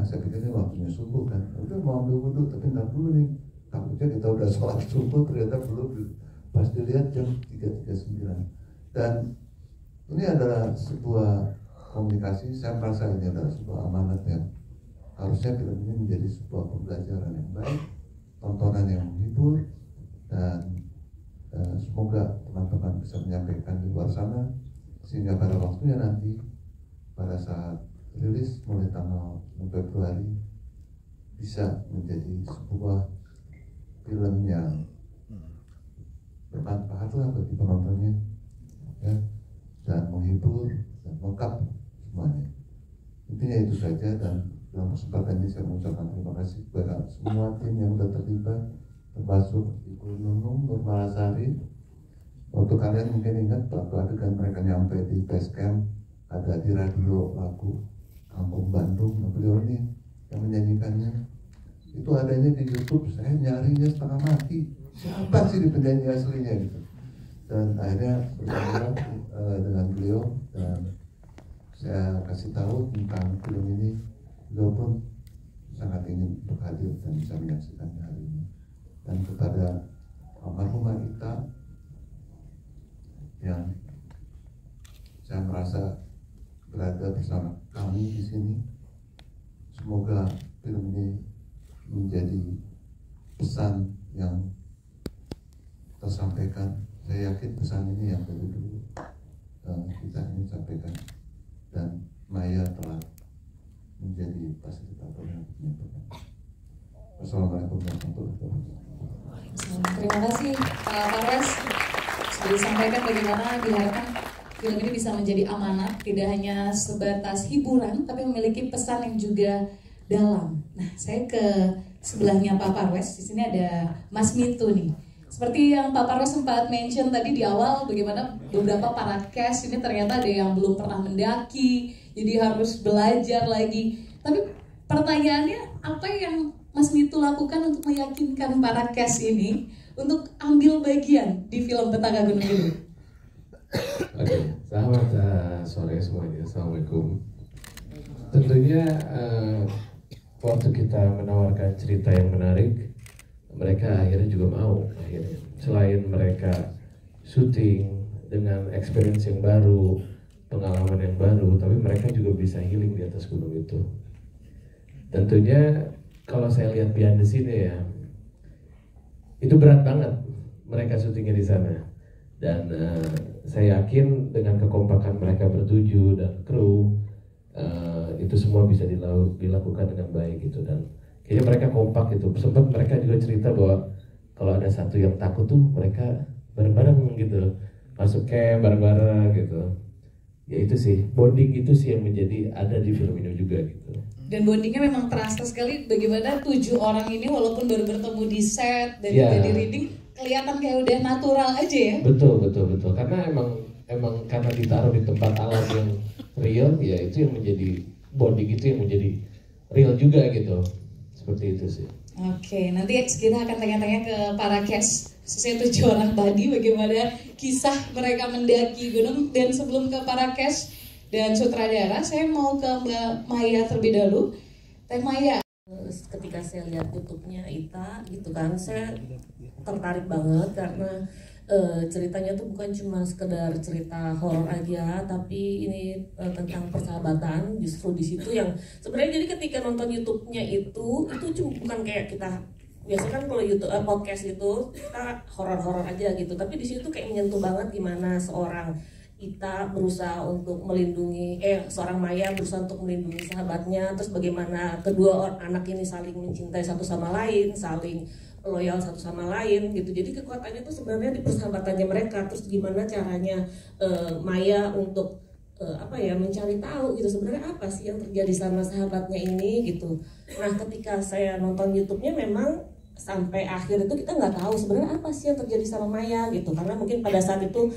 saya pikirnya waktunya subuh kan, udah mau ambil wudhu tapi ntar dulu nih, takutnya kita udah sholat subuh ternyata belum, pas dilihat jam 3.39. Dan ini adalah sebuah komunikasi, saya merasa ini adalah sebuah amanat yang harusnya film ini menjadi sebuah pembelajaran yang baik, tontonan yang menghibur, dan semoga teman-teman bisa menyampaikan di luar sana sehingga pada waktunya nanti pada saat rilis mulai tanggal 6 Februari bisa menjadi sebuah film yang bermanfaat lah bagi penontonnya ya, dan menghibur dan lengkap semuanya. Intinya itu saja, dan dalam kesempatan ini saya mengucapkan terima kasih kepada semua tim yang sudah terlibat, termasuk Ibu Nunung Nurmalasari. Waktu kalian mungkin ingat waktu adegan mereka nyampe di base camp, ada di radio lagu Kampung Bandung, nah beliau ini yang menyanyikannya, itu adanya di YouTube. Saya nyarinya setengah mati, siapa sih di penyanyi aslinya gitu. Dan akhirnya bersama dengan beliau, dan saya kasih tahu tentang film ini, beliau pun sangat ingin berhadir dan bisa menyaksikannya hari ini. Dan kepada almarhumah Ita yang saya merasa berada bersama kami di sini, semoga film ini menjadi pesan yang tersampaikan. Saya yakin pesan ini yang dari dulu kita ingin sampaikan, dan Maya telah menjadi fasilitator yang menyampaikan. Wassalamualaikum warahmatullahi wabarakatuh. Terima kasih Pak Parwes. Sudah disampaikan bagaimana diharapkan film ini bisa menjadi amanat, tidak hanya sebatas hiburan, tapi memiliki pesan yang juga dalam. Nah, saya ke sebelahnya Pak Parwes. Di sini ada Mas Mitu nih. Seperti yang Pak Parwes sempat mention tadi di awal, bagaimana beberapa para cast ini ternyata ada yang belum pernah mendaki, jadi harus belajar lagi. Tapi pertanyaannya, apa yang Mas Mitu lakukan untuk meyakinkan para cast ini untuk ambil bagian di film Petaka Gunung Kidul? Oke, selamat sore semuanya. Assalamualaikum. Tentunya waktu kita menawarkan cerita yang menarik, mereka akhirnya juga mau. Akhirnya, selain mereka syuting dengan experience yang baru, pengalaman yang baru, tapi mereka juga bisa healing di atas gunung itu. Tentunya kalau saya lihat behind the scene ya, itu berat banget mereka syutingnya di sana. Dan saya yakin dengan kekompakan mereka bertujuh dan kru, itu semua bisa dilakukan dengan baik gitu. Dan kayaknya mereka kompak gitu. Sempat mereka juga cerita bahwa kalau ada satu yang takut tuh mereka bareng-bareng gitu, masuk camp bareng-bareng gitu. Ya itu sih, bonding itu sih yang menjadi ada di film ini juga gitu. Dan bondingnya memang terasa sekali, bagaimana 7 orang ini walaupun baru bertemu di set dan juga di reading, kelihatan kayak udah natural aja ya. Betul. Karena emang karena ditaruh di tempat alam yang real, ya itu yang menjadi bonding, itu yang menjadi real juga gitu. Seperti itu sih. Oke, nanti kita akan tanya-tanya ke para cast khususnya 7 orang tadi bagaimana kisah mereka mendaki gunung. Dan sebelum ke para cast dan sutradara, saya mau ke Mbak Maya terlebih dahulu. Teh Maya. Ketika saya lihat YouTube-nya Ita gitu kan, saya tertarik banget karena ceritanya tuh bukan cuma sekedar cerita horor aja, tapi ini tentang persahabatan. Justru di situ yang sebenarnya, jadi ketika nonton YouTube-nya itu cuma bukan kayak kita biasa kan kalau YouTube podcast itu kita horor-horor aja gitu, tapi di situ kayak menyentuh banget gimana seorang Ita berusaha untuk melindungi, seorang Maya berusaha untuk melindungi sahabatnya, terus bagaimana kedua anak ini saling mencintai satu sama lain, saling loyal satu sama lain gitu. Jadi kekuatannya itu sebenarnya di persahabatannya mereka. Terus gimana caranya Maya untuk mencari tahu gitu sebenarnya apa sih yang terjadi sama sahabatnya ini gitu. Nah, ketika saya nonton YouTube-nya memang sampai akhir itu kita nggak tahu sebenarnya apa sih yang terjadi sama Maya gitu, karena mungkin pada saat itu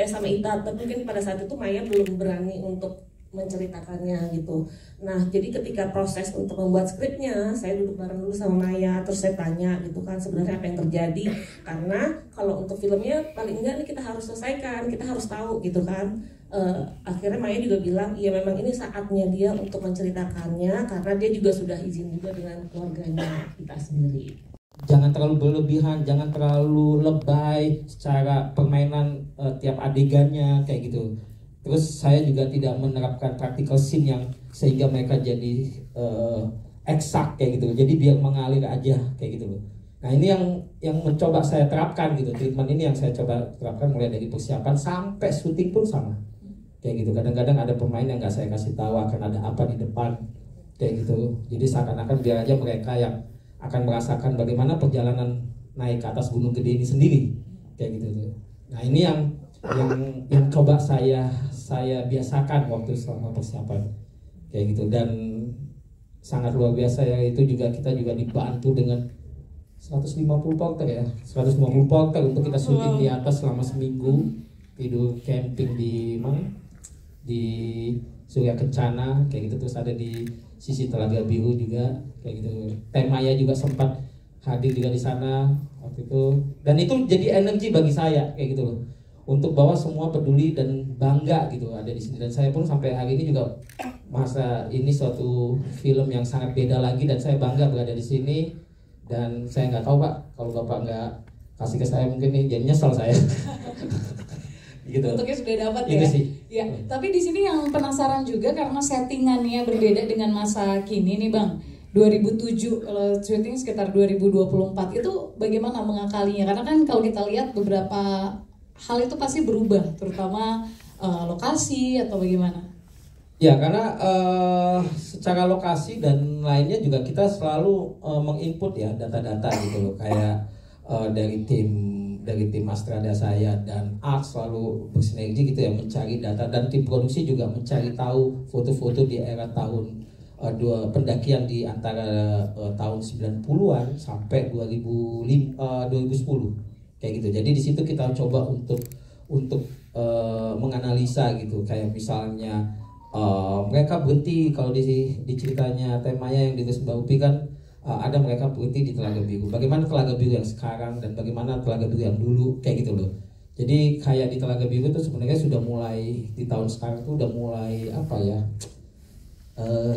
sama Ita, tapi mungkin pada saat itu Maya belum berani untuk menceritakannya gitu. Nah, jadi ketika proses untuk membuat skripnya, saya duduk bareng dulu sama Maya, terus saya tanya gitu kan sebenarnya apa yang terjadi. Karena kalau untuk filmnya paling enggak nih kita harus selesaikan, kita harus tahu gitu kan. Akhirnya Maya juga bilang, iya memang ini saatnya dia untuk menceritakannya karena dia juga sudah izin juga dengan keluarganya kita sendiri. Jangan terlalu berlebihan, jangan terlalu lebay secara permainan tiap adegannya kayak gitu. Terus saya juga tidak menerapkan practical scene yang sehingga mereka jadi eksak kayak gitu. Jadi biar mengalir aja kayak gitu loh. Nah ini yang mencoba saya terapkan gitu. Treatment ini yang saya coba terapkan mulai dari persiapan sampai syuting pun sama. Kayak gitu. Kadang-kadang ada pemain yang nggak saya kasih tahu akan ada apa di depan kayak gitu. Jadi seakan-akan biar aja mereka yang akan merasakan bagaimana perjalanan naik ke atas gunung gede ini sendiri kayak gitu. Nah ini yang coba saya biasakan waktu selama persiapan kayak gitu, dan sangat luar biasa ya. Itu juga kita juga dibantu dengan 150 porter ya, 150 porter untuk kita syuting di atas selama seminggu, tidur camping di mana, di Surya Kencana kayak gitu. Terus ada di sisi Telaga Biru juga kayak gitu. Maya juga sempat hadir juga di sana waktu itu, dan itu jadi energi bagi saya kayak gitu loh, untuk bahwa semua peduli dan bangga gitu ada di sini. Dan saya pun sampai hari ini juga masa ini suatu film yang sangat beda lagi, dan saya bangga berada di sini. Dan saya nggak tahu Pak, kalau Bapak nggak kasih ke saya mungkin nih jadi nyesel saya. Gitu. Untuknya sudah dapat gitu ya. Sih. Ya, tapi di sini yang penasaran juga karena settingannya berbeda dengan masa kini nih Bang. 2007 kalau syuting sekitar 2024 itu bagaimana mengakalinya? Karena kan kalau kita lihat beberapa hal itu pasti berubah, terutama lokasi atau bagaimana? Ya karena secara lokasi dan lainnya juga kita selalu menginput ya data-data gitu loh, kayak dari tim Astrada saya dan Art selalu bersinergi gitu ya, mencari data, dan tim produksi juga mencari tahu foto-foto di era tahun pendakian di antara tahun 90-an sampai 2010 kayak gitu. Jadi di situ kita coba untuk menganalisa gitu, kayak misalnya mereka berhenti kalau di ceritanya temanya yang ditulis Mbak Upi kan, ada mereka berhenti di Telaga Biru. Bagaimana Telaga Biru yang sekarang dan bagaimana Telaga Biru yang dulu kayak gitu loh. Jadi kayak di Telaga Biru itu sebenarnya sudah mulai di tahun sekarang tuh udah mulai apa ya,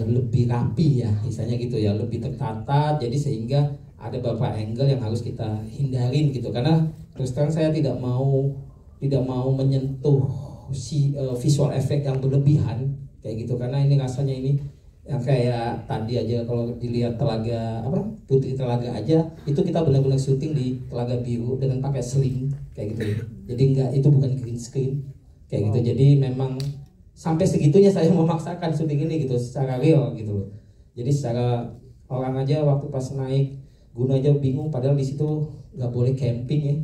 lebih rapi ya misalnya gitu ya, lebih tertata. Jadi sehingga ada beberapa angle yang harus kita hindarin gitu, karena terus terang saya tidak mau menyentuh visual effect yang berlebihan kayak gitu, karena ini rasanya ini yang kayak tadi aja kalau dilihat Telaga Putri Telaga aja itu kita benar-benar syuting di Telaga Biru dengan pakai sling kayak gitu. Jadi itu bukan green screen kayak gitu. Jadi memang sampai segitunya saya memaksakan syuting ini gitu secara real gitu loh. Jadi secara orang aja waktu pas naik gunung aja bingung, padahal di situ nggak boleh camping ya,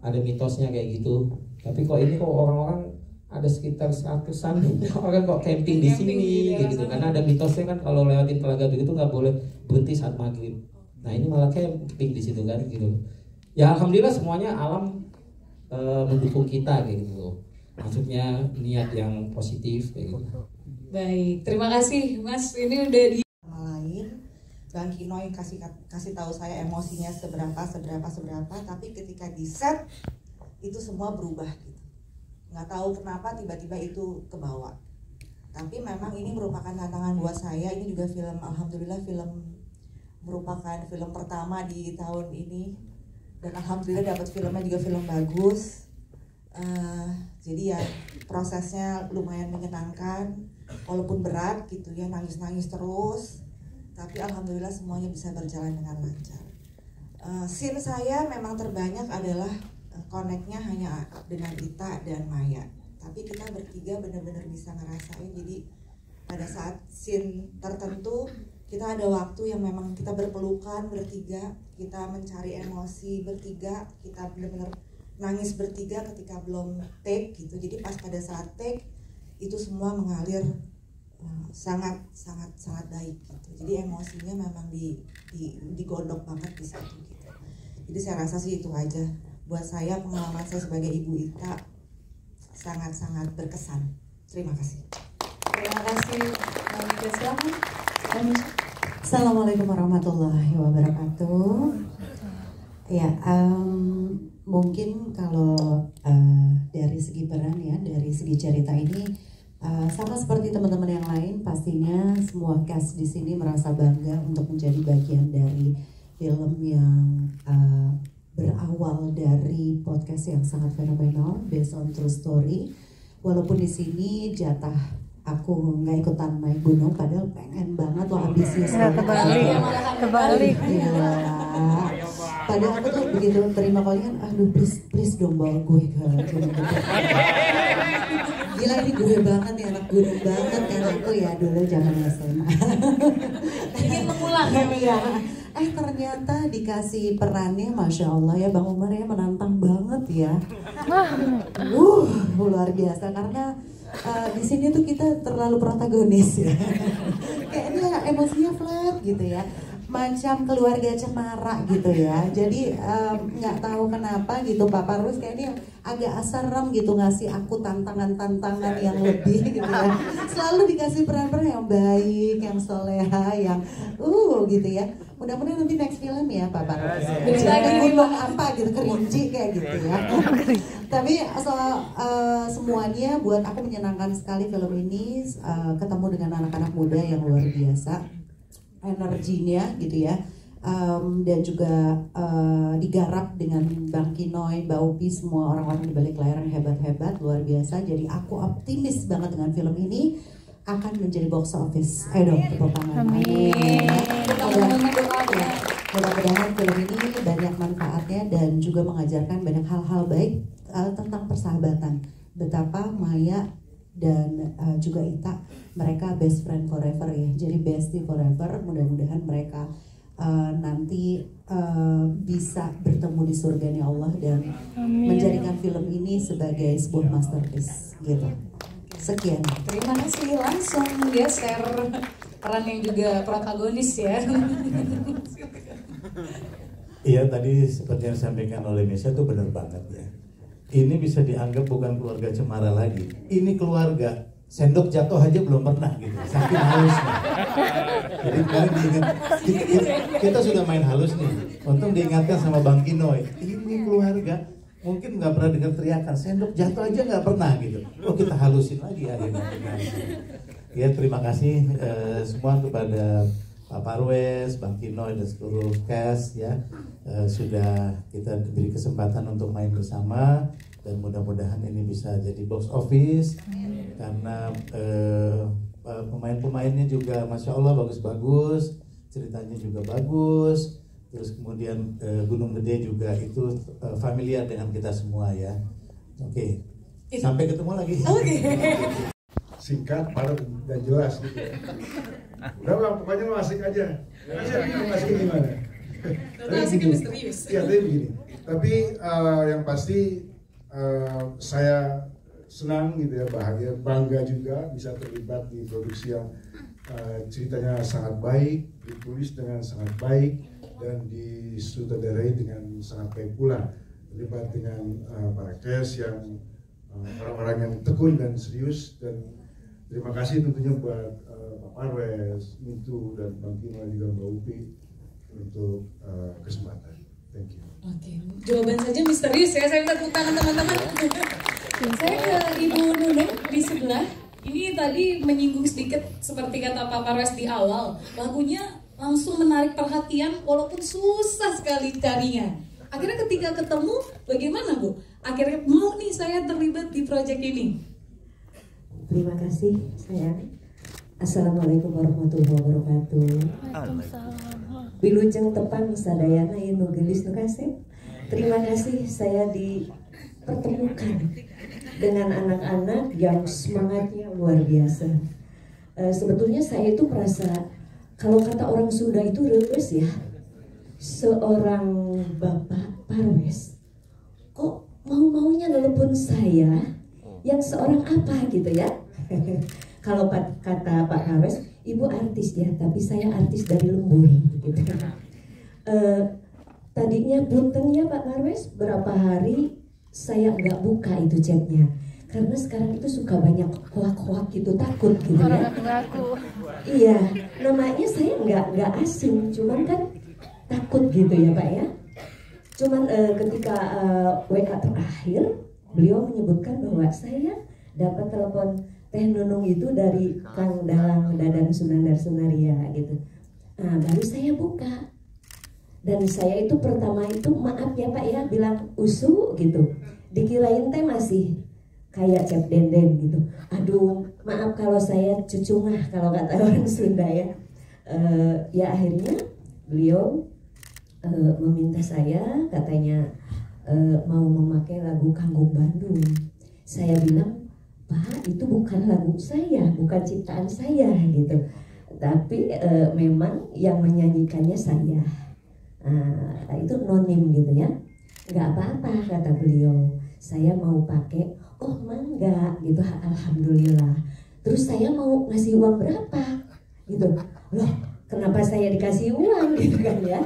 ada mitosnya kayak gitu. Tapi kok ini kok orang-orang ada sekitar 100-an orang kok camping di sini gitu, karena ada mitosnya kan kalau lewatin Telaga Biru itu nggak boleh berhenti saat maghrib. Nah ini malah camping di situ kan gitu. Ya alhamdulillah semuanya alam mendukung kita kayak gitu. Maksudnya niat yang positif kayak gitu. Baik, terima kasih Mas. Ini udah di lain Bang Kino yang kasih tahu saya emosinya seberapa, tapi ketika di set itu semua berubah gitu. Nggak tahu kenapa tiba-tiba itu ke bawah. Tapi memang ini merupakan tantangan buat saya. Ini juga film, alhamdulillah merupakan film pertama di tahun ini, dan alhamdulillah dapat filmnya juga film bagus. Jadi ya prosesnya lumayan menyenangkan, walaupun berat gitu ya, nangis-nangis terus, tapi alhamdulillah semuanya bisa berjalan dengan lancar. Scene saya memang terbanyak adalah connect-nya hanya dengan Ita dan Maya, tapi kita bertiga benar-benar bisa ngerasain. Jadi pada saat scene tertentu kita ada waktu yang memang kita berpelukan bertiga, kita mencari emosi bertiga, kita benar-benar nangis bertiga ketika belum take gitu. Jadi pas pada saat take itu semua mengalir sangat baik gitu. Jadi emosinya memang digodok banget di situ gitu. Jadi saya rasa sih itu aja. Buat saya pengalaman saya sebagai Ibu Ita sangat berkesan. Terima kasih. Terima kasih. Silakan. Assalamualaikum warahmatullahi wabarakatuh. Ya, mungkin kalau dari segi peran ya, dari segi cerita ini sama seperti teman-teman yang lain, pastinya semua cast di sini merasa bangga untuk menjadi bagian dari film yang berawal dari podcast yang sangat fenomenal, based on true story. Walaupun di sini jatah aku nggak ikutan naik gunung, padahal pengen banget loh, ambisius banget. Kebalik. Iya. Padahal aku tuh begitu terima kalian, aduh please dong bawa gue ke gunung. Gila, ini gue banget ya, anak gunung banget kan aku ya dulu zaman SMA. Ingin mengulang ya. Ternyata dikasih perannya, masya Allah ya, Bang Umar ya, menantang banget ya. Luar biasa, karena di sini tuh kita terlalu protagonis ya. Kayaknya emosinya flat gitu ya, macam keluarga cemara gitu ya. Jadi nggak tahu kenapa gitu Pak Parwes kayaknya agak serem gitu ngasih aku tantangan-tantangan yang lebih gitu ya. Selalu dikasih peran-peran yang baik, yang soleha, yang gitu ya. Mudah-mudahan nanti next film ya Pak Parwes. Jadi gunung apa gitu, Kerinci kayak gitu ya. Tapi semuanya buat aku menyenangkan sekali film ini, ketemu dengan anak-anak muda yang luar biasa, energinya gitu ya, dan juga digarap dengan Bang Kinoy, Mbak Upi, semua orang-orang di balik layar yang hebat-hebat, luar biasa. Jadi aku optimis banget dengan film ini akan menjadi box office. Ayo dong tepuk tangan. Amin. Mudah-mudahan film ini banyak manfaatnya dan juga mengajarkan banyak hal-hal baik tentang persahabatan. Betapa Maya dan juga Ita, mereka best friend forever ya. Jadi bestie forever. Mudah-mudahan mereka nanti bisa bertemu di surganya Allah dan menjadikan film ini sebagai sebuah masterpiece gitu. Sekian. Terima kasih, langsung geser peran yang juga protagonis ya. Iya, tadi seperti yang disampaikan oleh Misha itu benar banget ya. Ini bisa dianggap bukan keluarga cemara lagi. Ini keluarga sendok jatuh aja belum pernah gitu. Saking halusnya. Jadi kemarin kita sudah main halus nih. Untung diingatkan sama Bang Kinoy. Ini keluarga. Mungkin nggak pernah dengar teriakan sendok jatuh aja nggak pernah gitu. Oh, kita halusin lagi akhirnya. Ya, terima kasih semua kepada Pak Parwes, Bang Kinoy dan seluruh cast ya, sudah kita diberi kesempatan untuk main bersama dan mudah-mudahan ini bisa jadi box office. Karena pemain-pemainnya juga masya Allah bagus-bagus, ceritanya juga bagus. Terus kemudian Gunung Gede juga itu familiar dengan kita semua ya. Oke. Sampai ketemu lagi. Singkat, padat dan jelas gitu ya. Udah Bang, pokoknya lo asik aja. Asik gimana? Asiknya misterius. Iya, tapi begini. Tapi yang pasti saya senang gitu ya, bahagia, bangga juga bisa terlibat di produksi yang ceritanya sangat baik, ditulis dengan sangat baik, dan disutradarai dengan sangat baik pula. Terlibat dengan para cast yang orang-orang yang tekun dan serius, dan terima kasih tentunya buat Pak Parwes, Mintu, dan Bang Kino dan juga Mbak Upi untuk kesempatan. Thank you. Oke, jawaban saja misterius ya. Saya minta tepuk tangan teman-teman. Saya ke Ibu Nunung di sebelah. Ini tadi menyinggung sedikit seperti kata Pak Parwes di awal. Lagunya langsung menarik perhatian walaupun susah sekali carinya. Akhirnya ketika ketemu, bagaimana Bu? Akhirnya mau nih saya terlibat di proyek ini. Terima kasih sayang. Assalamualaikum warahmatullahi wabarakatuh. Wilujeng tepang sadayana inu gelis nu kasih. Terima kasih saya dipertemukan dengan anak-anak yang semangatnya luar biasa. Sebetulnya saya itu merasa, kalau kata orang Sunda itu reus ya, seorang Bapak Parwes kok mau-maunya nelpon saya yang seorang apa gitu ya. Kalau kata Pak Parwes, ibu artis ya, tapi saya artis dari lembur gitu. Tadinya puntennya Pak Parwes berapa hari saya nggak buka itu chatnya, karena sekarang itu suka banyak hoak-hoak gitu, takut gitu ya. Iya, namanya saya nggak asing, cuman kan takut gitu ya Pak ya. Cuman ketika WA terakhir, beliau menyebutkan bahwa saya dapat telepon Teh Nunung itu dari Kang Dalang Dadan Sunandar Sunaria gitu. Nah, baru saya buka. Dan saya itu pertama itu maaf ya Pak ya, bilang usu gitu. Dikirain teh masih kayak Cep Denden gitu. Aduh, maaf kalau saya cucungah kalau kata orang Sunda ya. Ya akhirnya beliau meminta saya, katanya mau memakai lagu Kanggung Bandung. Saya bilang, Pak, itu bukan lagu saya, bukan ciptaan saya gitu. Tapi memang yang menyanyikannya saya. Itu nonim gitu ya. Nggak apa-apa kata beliau. Saya mau pakai, oh mangga gitu, alhamdulillah. Terus saya mau ngasih uang berapa gitu. Loh, kenapa saya dikasih uang gitu kan ya?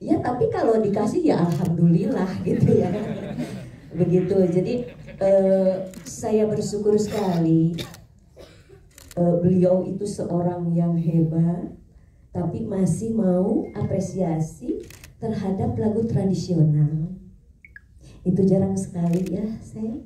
Ya tapi kalau dikasih ya alhamdulillah gitu ya. Begitu. Jadi saya bersyukur sekali. Beliau itu seorang yang hebat, tapi masih mau apresiasi terhadap lagu tradisional. Itu jarang sekali ya saya.